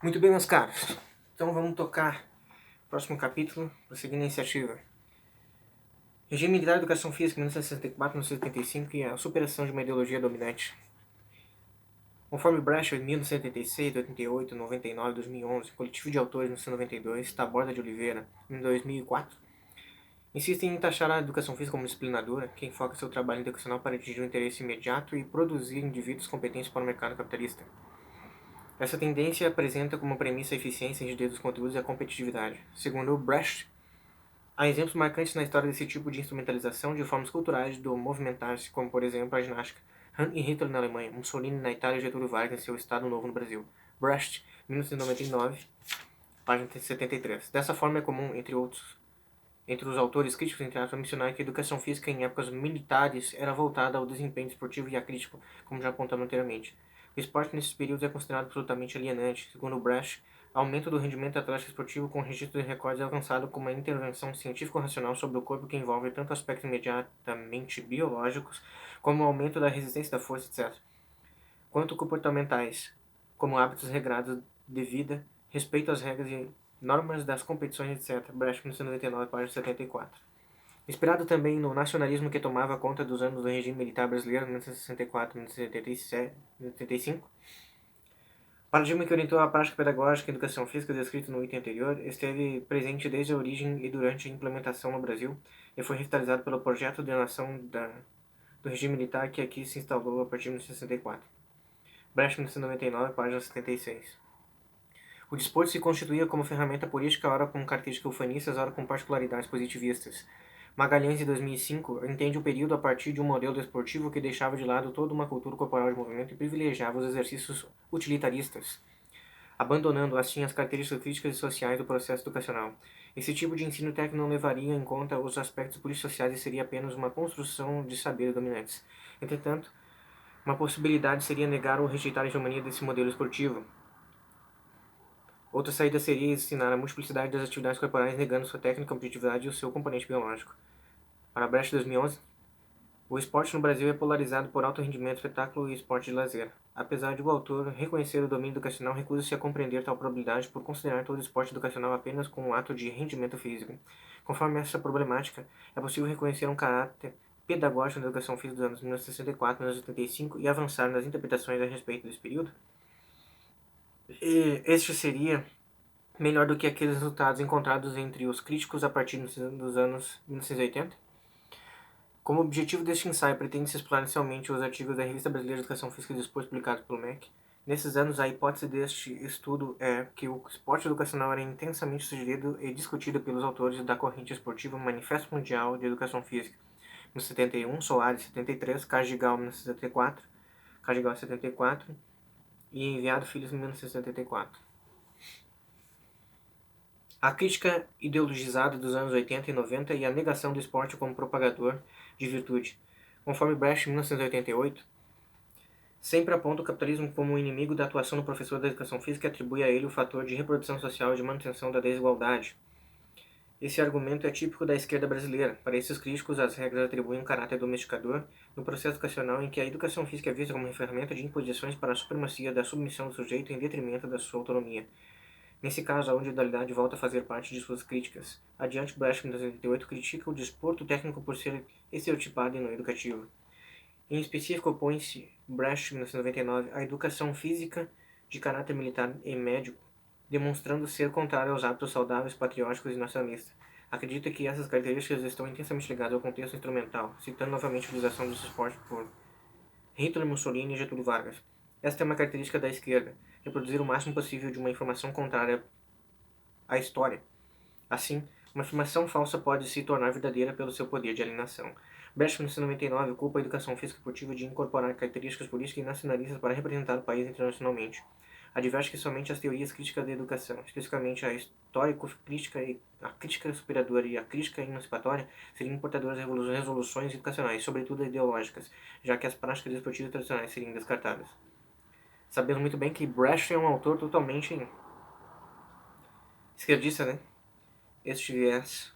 Muito bem, meus caros. Então vamos tocar o próximo capítulo, prosseguindo a iniciativa. Regime militar da educação física, 1964-1975 e a superação de uma ideologia dominante. Conforme Brash, em 1976, 88, 99, 2011, Coletivo de Autores, em 1992, Taborda de Oliveira, em 2004, insistem em taxar a educação física como disciplinadora, que enfoca seu trabalho educacional para atingir um interesse imediato e produzir indivíduos competentes para o mercado capitalista. Essa tendência apresenta como premissa a eficiência, a rigidez dos conteúdos e a competitividade. Segundo Brecht, há exemplos marcantes na história desse tipo de instrumentalização de formas culturais do movimentar-se, como por exemplo a ginástica. Hahn e Hitler na Alemanha, Mussolini na Itália e Getúlio Vargas em seu Estado Novo no Brasil. Brecht, 1999, página 73. Dessa forma é comum, entre os autores críticos, entre aspas, mencionar que a educação física em épocas militares era voltada ao desempenho esportivo e à crítica, como já apontamos anteriormente. O esporte nesses períodos é considerado absolutamente alienante. Segundo Brecht, aumento do rendimento atlético esportivo com registro de recordes é alcançado com uma intervenção científico-racional sobre o corpo que envolve tanto aspectos imediatamente biológicos, como o aumento da resistência da força, etc., quanto comportamentais, como hábitos regrados de vida, respeito às regras e normas das competições, etc. Brecht, 1999, página 74. Inspirado também no nacionalismo que tomava conta dos anos do regime militar brasileiro, 1964-1975, o paradigma que orientou a prática pedagógica e educação física descrito no item anterior esteve presente desde a origem e durante a implementação no Brasil e foi revitalizado pelo projeto de nação do regime militar que aqui se instalou a partir de 1964. Brecht, 1999, página 76. O desporto se constituía como ferramenta política, ora com características ufanistas, ora com particularidades positivistas. Magalhães, em 2005, entende o período a partir de um modelo desportivo que deixava de lado toda uma cultura corporal de movimento e privilegiava os exercícios utilitaristas, abandonando assim as características críticas e sociais do processo educacional. Esse tipo de ensino técnico não levaria em conta os aspectos políticos-sociais e seria apenas uma construção de saberes dominantes. Entretanto, uma possibilidade seria negar ou rejeitar a hegemonia desse modelo esportivo. Outra saída seria ensinar a multiplicidade das atividades corporais, negando sua técnica, objetividade e o seu componente biológico. Para Brecht 2011, o esporte no Brasil é polarizado por alto rendimento, espetáculo e esporte de lazer. Apesar de o autor reconhecer o domínio educacional, recusa-se a compreender tal probabilidade por considerar todo esporte educacional apenas como um ato de rendimento físico. Conforme essa problemática, é possível reconhecer um caráter pedagógico da educação física dos anos 1964 e 1985 e avançar nas interpretações a respeito desse período. E este seria melhor do que aqueles resultados encontrados entre os críticos a partir dos anos 1980? Como objetivo deste ensaio, pretende-se explorar inicialmente os artigos da Revista Brasileira de Educação Física e Desporto publicados pelo MEC. Nesses anos, a hipótese deste estudo é que o esporte educacional era intensamente sugerido e discutido pelos autores da corrente esportiva Manifesto Mundial de Educação Física, no 71, Soares, 73, Cagigal, 1974, Cagigal, 74, e Enviado Filhos, 1974. A crítica ideologizada dos anos 80 e 90 e a negação do esporte como propagador de virtude. Conforme Brecht, em 1988, sempre aponta o capitalismo como um inimigo da atuação do professor da educação física e atribui a ele o fator de reprodução social e de manutenção da desigualdade. Esse argumento é típico da esquerda brasileira. Para esses críticos, as regras atribuem um caráter domesticador no processo educacional em que a educação física é vista como ferramenta de imposições para a supremacia da submissão do sujeito em detrimento da sua autonomia. Nesse caso, a individualidade volta a fazer parte de suas críticas. Adiante, Brecht, em 1988, critica o desporto técnico por ser estereotipado e não educativo. Em específico, opõe-se Brecht, 1999, à educação física de caráter militar e médico, demonstrando ser contrário aos hábitos saudáveis, patrióticos e nacionalistas. Acredita que essas características estão intensamente ligadas ao contexto instrumental, citando novamente a utilização desse esporte por Hitler, Mussolini e Getúlio Vargas. Esta é uma característica da esquerda, reproduzir o máximo possível de uma informação contrária à história. Assim, uma afirmação falsa pode se tornar verdadeira pelo seu poder de alienação. Brecht, 1999, culpa a educação física e esportiva de incorporar características políticas e nacionalistas para representar o país internacionalmente. Adverte que somente as teorias críticas da educação, especificamente a histórico-crítica, a crítica superadora e a crítica emancipatória, seriam portadoras de resoluções educacionais, sobretudo ideológicas, já que as práticas esportivas tradicionais seriam descartadas. Sabendo muito bem que Brecht é um autor totalmente esquerdista, né? Este viés.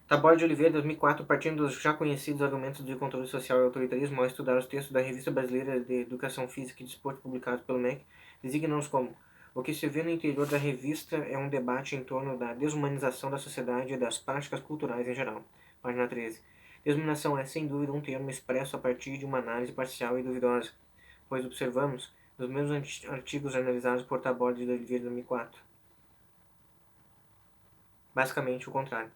Taborda de Oliveira, 2004, partindo dos já conhecidos argumentos de controle social e autoritarismo, ao estudar os textos da Revista Brasileira de Educação Física e Desporto publicados pelo MEC, designa-os como O que se vê no interior da revista é um debate em torno da desumanização da sociedade e das práticas culturais em geral. Página 13. Desumanização é, sem dúvida, um termo expresso a partir de uma análise parcial e duvidosa, pois observamos nos mesmos artigos analisados por Taborda de Oliveira de 2004. Basicamente o contrário.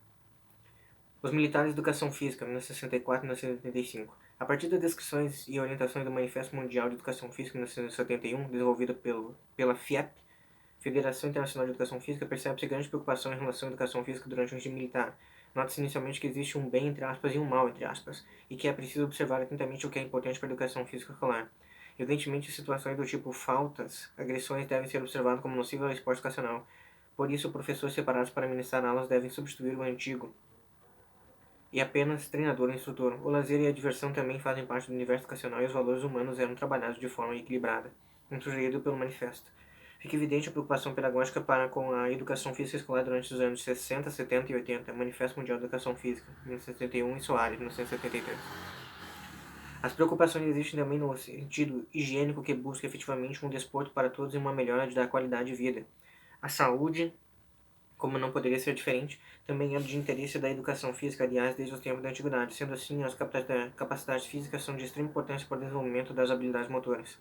Os Militares de Educação Física, 1964 e 1975. A partir das descrições e orientações do Manifesto Mundial de Educação Física, 1971, desenvolvido pela FIEP, Federação Internacional de Educação Física, percebe-se grande preocupação em relação à educação física durante o regime militar. Nota-se inicialmente que existe um bem, entre aspas, e um mal, entre aspas, e que é preciso observar atentamente o que é importante para a educação física escolar. Evidentemente, situações do tipo faltas, agressões devem ser observadas como nocivas ao esporte educacional. Por isso, professores separados para ministrar aulas devem substituir o antigo e apenas treinador e instrutor. O lazer e a diversão também fazem parte do universo educacional e os valores humanos eram trabalhados de forma equilibrada, sugerido pelo manifesto. Fica evidente a preocupação pedagógica com a educação física escolar durante os anos 60, 70 e 80, Manifesto Mundial de Educação Física, 1971, e Soares, 1973. As preocupações existem também no sentido higiênico que busca efetivamente um desporto para todos e uma melhora da qualidade de vida. A saúde, como não poderia ser diferente, também é de interesse da educação física, aliás, desde os tempos da antiguidade. Sendo assim, as capacidades físicas são de extrema importância para o desenvolvimento das habilidades motoras.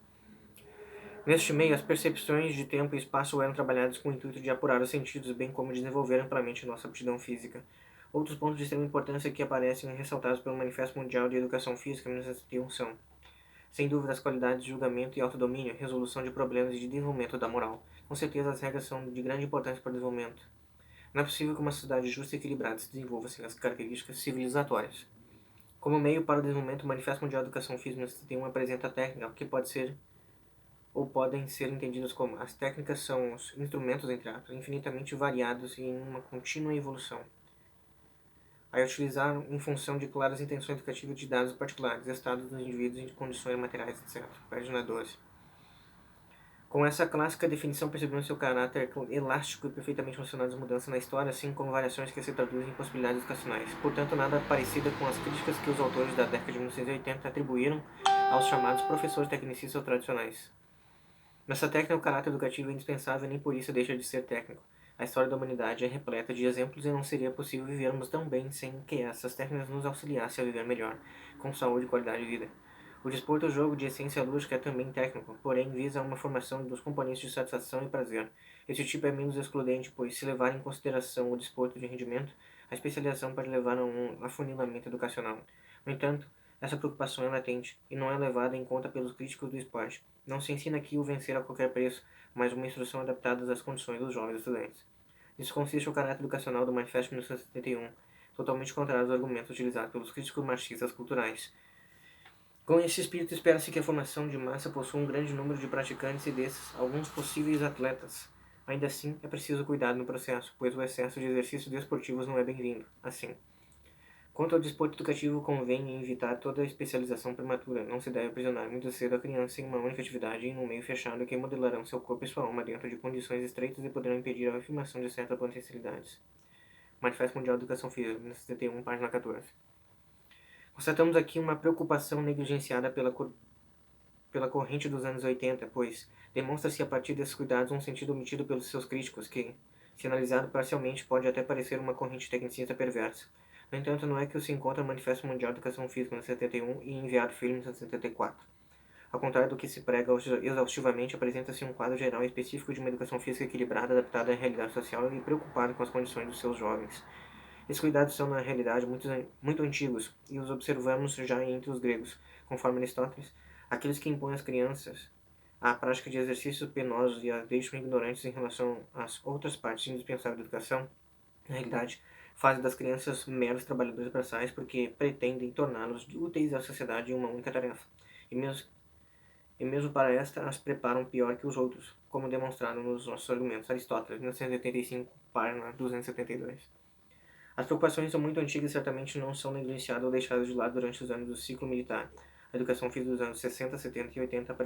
Neste meio, as percepções de tempo e espaço eram trabalhadas com o intuito de apurar os sentidos, bem como desenvolver amplamente nossa aptidão física. Outros pontos de extrema importância que aparecem ressaltados pelo Manifesto Mundial de Educação Física, 1961, são, sem dúvida, as qualidades de julgamento e autodomínio, resolução de problemas e de desenvolvimento da moral. Com certeza, as regras são de grande importância para o desenvolvimento. Não é possível que uma sociedade justa e equilibrada se desenvolva sem as características civilizatórias. Como meio para o desenvolvimento, o Manifesto Mundial de Educação Física 1971 apresenta a técnica, que pode ser ou podem ser entendidas como as técnicas são os instrumentos, entre aspas, infinitamente variados e em uma contínua evolução, a utilizar em função de claras intenções educativas de dados particulares, estados dos indivíduos em condições materiais, etc. Página 12. Com essa clássica definição, percebemos seu caráter elástico e perfeitamente funcional das mudanças na história, assim como variações que se traduzem em possibilidades educacionais. Portanto, nada parecida com as críticas que os autores da década de 1980 atribuíram aos chamados professores tecnicistas tradicionais. Nessa técnica, o caráter educativo é indispensável e nem por isso deixa de ser técnico. A história da humanidade é repleta de exemplos e não seria possível vivermos tão bem sem que essas técnicas nos auxiliassem a viver melhor, com saúde e qualidade de vida. O desporto, jogo de essência lúdica, é também técnico, porém visa uma formação dos componentes de satisfação e prazer. Esse tipo é menos excludente, pois, se levar em consideração o desporto de rendimento, a especialização pode levar a um afunilamento educacional. No entanto, essa preocupação é latente e não é levada em conta pelos críticos do esporte. Não se ensina aqui o vencer a qualquer preço, mas uma instrução adaptada às condições dos jovens estudantes. Nisso consiste o caráter educacional do Manifesto de 1971, totalmente contrário aos argumentos utilizados pelos críticos marxistas culturais. Com esse espírito, espera-se que a formação de massa possua um grande número de praticantes e desses, alguns possíveis atletas. Ainda assim, é preciso cuidado no processo, pois o excesso de exercícios desportivos não é bem-vindo. Assim, quanto ao desporto educativo, convém evitar toda a especialização prematura. Não se deve aprisionar muito cedo a criança em uma única atividade e em um meio fechado que modelarão seu corpo e sua alma dentro de condições estreitas e poderão impedir a afirmação de certas potencialidades. Manifesto Mundial de Educação Física, 1971, página 14. Constatamos aqui uma preocupação negligenciada pela corrente dos anos 80, pois demonstra-se a partir desses cuidados um sentido omitido pelos seus críticos que, se analisado parcialmente, pode até parecer uma corrente tecnicista perversa. No entanto, não é que se encontra no Manifesto Mundial de Educação Física, no 71, e enviado filme em 74. Ao contrário do que se prega exaustivamente, apresenta-se um quadro geral e específico de uma educação física equilibrada, adaptada à realidade social e preocupada com as condições dos seus jovens. Esses cuidados são, na realidade, muito antigos, e os observamos já entre os gregos, conforme Aristóteles, aqueles que impõem às crianças a prática de exercícios penosos e as deixam ignorantes em relação às outras partes indispensáveis da educação, na realidade, fazem das crianças meros trabalhadores braçais porque pretendem torná-los úteis à sociedade em uma única tarefa. E mesmo para esta, as preparam pior que os outros, como demonstrado nos nossos argumentos. Aristóteles, 1985, página 272. As preocupações são muito antigas e certamente não são negligenciadas ou deixadas de lado durante os anos do ciclo militar. A educação física dos anos 60, 70 e 80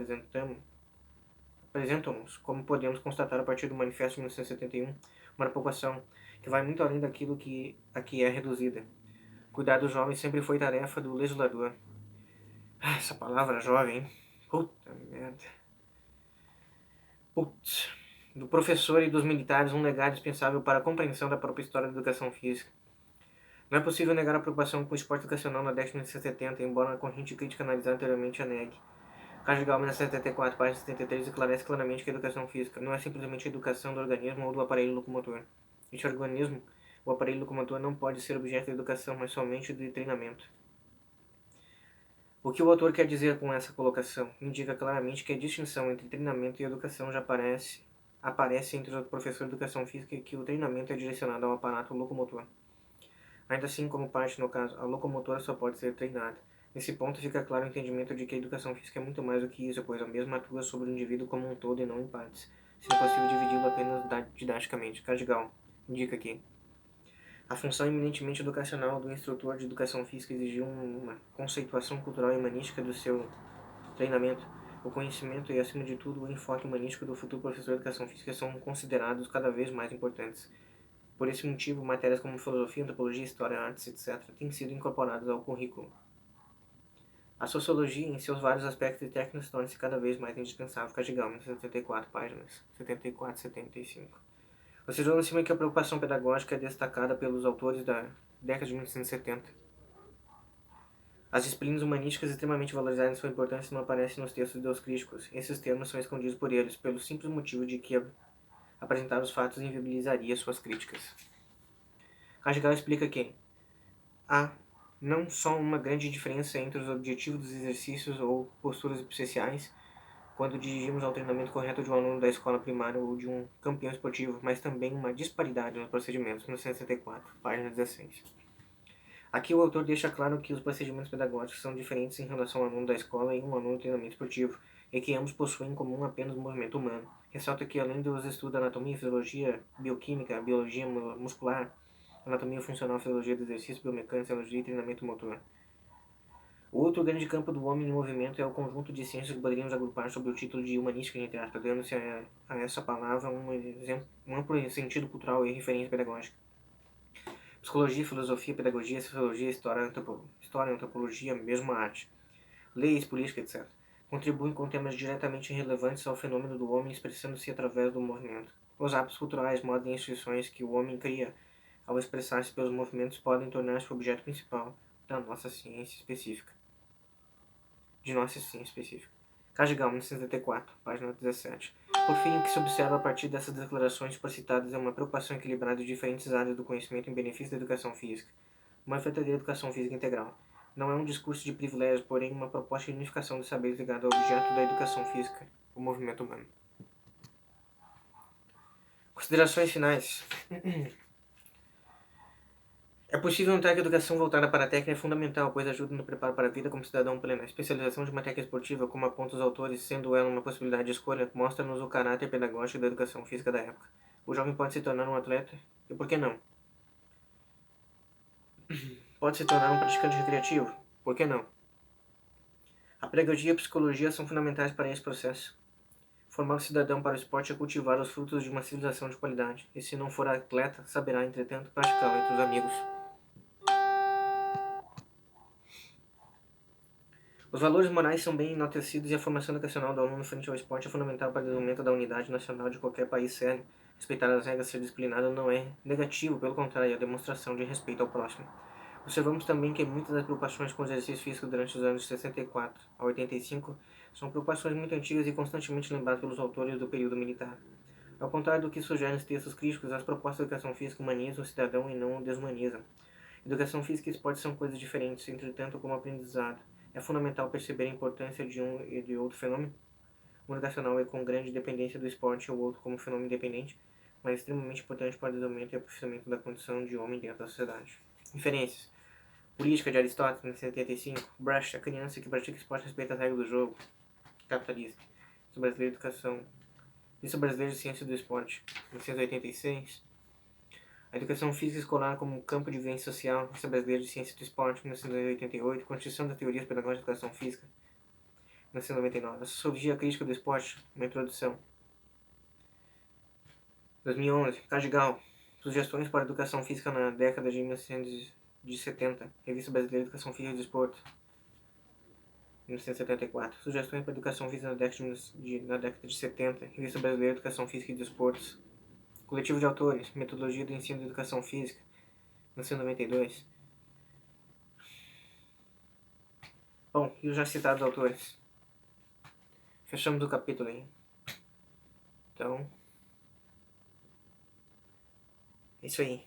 apresentam-nos, como podemos constatar a partir do Manifesto de 1971, uma preocupação que vai muito além daquilo a que é reduzida. Cuidar dos jovens sempre foi tarefa do legislador. Essa palavra jovem, hein? Puta merda. Putz. do professor e dos militares um legado dispensável para a compreensão da própria história da educação física. Não é possível negar a preocupação com o esporte educacional na década de 70, embora a corrente crítica analisada anteriormente a negue. Cardigal, 1974, página 73, esclarece claramente que a educação física não é simplesmente a educação do organismo ou do aparelho locomotor. Este organismo, o aparelho locomotor, não pode ser objeto de educação, mas somente de treinamento. O que o autor quer dizer com essa colocação indica claramente que a distinção entre treinamento e educação já aparece entre o professor de educação física e que o treinamento é direcionado ao aparato locomotor. Ainda assim, como parte no caso, a locomotora só pode ser treinada. Nesse ponto fica claro o entendimento de que a educação física é muito mais do que isso, pois a mesma atua sobre o indivíduo como um todo e não em partes, sendo possível dividi-lo apenas didaticamente. Cardigal indica que a função eminentemente educacional do instrutor de educação física exigiu uma conceituação cultural e humanística do seu treinamento. O conhecimento e, acima de tudo, o enfoque humanístico do futuro professor de educação física são considerados cada vez mais importantes. Por esse motivo, matérias como filosofia, antropologia, história, artes, etc., têm sido incorporadas ao currículo. A sociologia, em seus vários aspectos técnicos, torna-se cada vez mais indispensável. Cardigal, 74 páginas, 74 e 75. Considerando acima que a preocupação pedagógica é destacada pelos autores da década de 1970. As disciplinas humanísticas extremamente valorizadas em sua importância não aparecem nos textos dos críticos. Esses termos são escondidos por eles, pelo simples motivo de que apresentar os fatos inviabilizaria suas críticas. Cardigal explica que há não só uma grande diferença entre os objetivos dos exercícios ou posturas especiais quando dirigimos ao treinamento correto de um aluno da escola primária ou de um campeão esportivo, mas também uma disparidade nos procedimentos, no 164, página 16. Aqui o autor deixa claro que os procedimentos pedagógicos são diferentes em relação ao aluno da escola e um aluno de treinamento esportivo, e que ambos possuem em comum apenas o movimento humano. Ressalta que, além dos estudos da anatomia, fisiologia, bioquímica, biologia muscular, anatomia funcional, fisiologia do exercício, biomecânica, cirurgia e treinamento motor. O outro grande campo do homem em movimento é o conjunto de ciências que poderíamos agrupar sob o título de humanística, entre aspas, dando-se a essa palavra um amplo sentido cultural e referência pedagógica. Psicologia, filosofia, pedagogia, sociologia, história, antropologia, mesmo a arte, leis, política, etc. Contribuem com temas diretamente relevantes ao fenômeno do homem expressando-se através do movimento. Os hábitos culturais, modos e instituições que o homem cria ao expressar-se pelos movimentos podem tornar-se o objeto principal da nossa ciência específica. Cardigal, 1974, página 17. Por fim, o que se observa a partir dessas declarações supercitadas é uma preocupação equilibrada de diferentes áreas do conhecimento em benefício da educação física. Uma verdadeira educação física integral. Não é um discurso de privilégios, porém uma proposta de unificação dos saberes ligada ao objeto da educação física, o movimento humano. Considerações finais. É possível notar que a educação voltada para a técnica é fundamental, pois ajuda no preparo para a vida como cidadão pleno. A especialização de uma técnica esportiva, como apontam os autores, sendo ela uma possibilidade de escolha, mostra-nos o caráter pedagógico da educação física da época. O jovem pode se tornar um atleta, e por que não? Pode se tornar um praticante recreativo, por que não? A pedagogia e a psicologia são fundamentais para esse processo. Formar o cidadão para o esporte é cultivar os frutos de uma civilização de qualidade, e se não for atleta, saberá, entretanto, praticá-lo entre os amigos. Os valores morais são bem enaltecidos e a formação educacional do aluno frente ao esporte é fundamental para o desenvolvimento da unidade nacional de qualquer país sério. Respeitar as regras, ser disciplinado não é negativo, pelo contrário, é a demonstração de respeito ao próximo. Observamos também que muitas das preocupações com o exercício físico durante os anos de 64 a 85 são preocupações muito antigas e constantemente lembradas pelos autores do período militar. Ao contrário do que sugerem os textos críticos, as propostas de educação física humanizam o cidadão e não o deshumanizam. Educação física e esporte são coisas diferentes, entretanto, como aprendizado. É fundamental perceber a importância de um e de outro fenômeno. O educacional é com grande dependência do esporte, ou outro como fenômeno independente, mas extremamente importante para o desenvolvimento e aperfeiçoamento da condição de homem dentro da sociedade. Referências. Política de Aristóteles, 1975. Brecht, a criança que pratica esporte respeita as regras do jogo. Capitalista. Isso brasileiro de educação. Isso brasileiro de ciência do esporte, 1986. A educação física escolar como campo de vivência social, Revista Brasileira de Ciência do Esporte, 1988, Constituição das Teorias Pedagógicas de Educação Física, 1999, a Sociologia Crítica do Esporte, uma introdução, 2011, Cardigal, Sugestões para a Educação Física na década de 1970, Revista Brasileira de Educação Física e Desporto, 1974. Sugestões para educação física na década de 70. Revista Brasileira de Educação Física e Desportos. Coletivo de autores. Metodologia do ensino de educação física. 1992. Bom, e os já citados autores. Fechamos o capítulo aí. Então, é isso aí.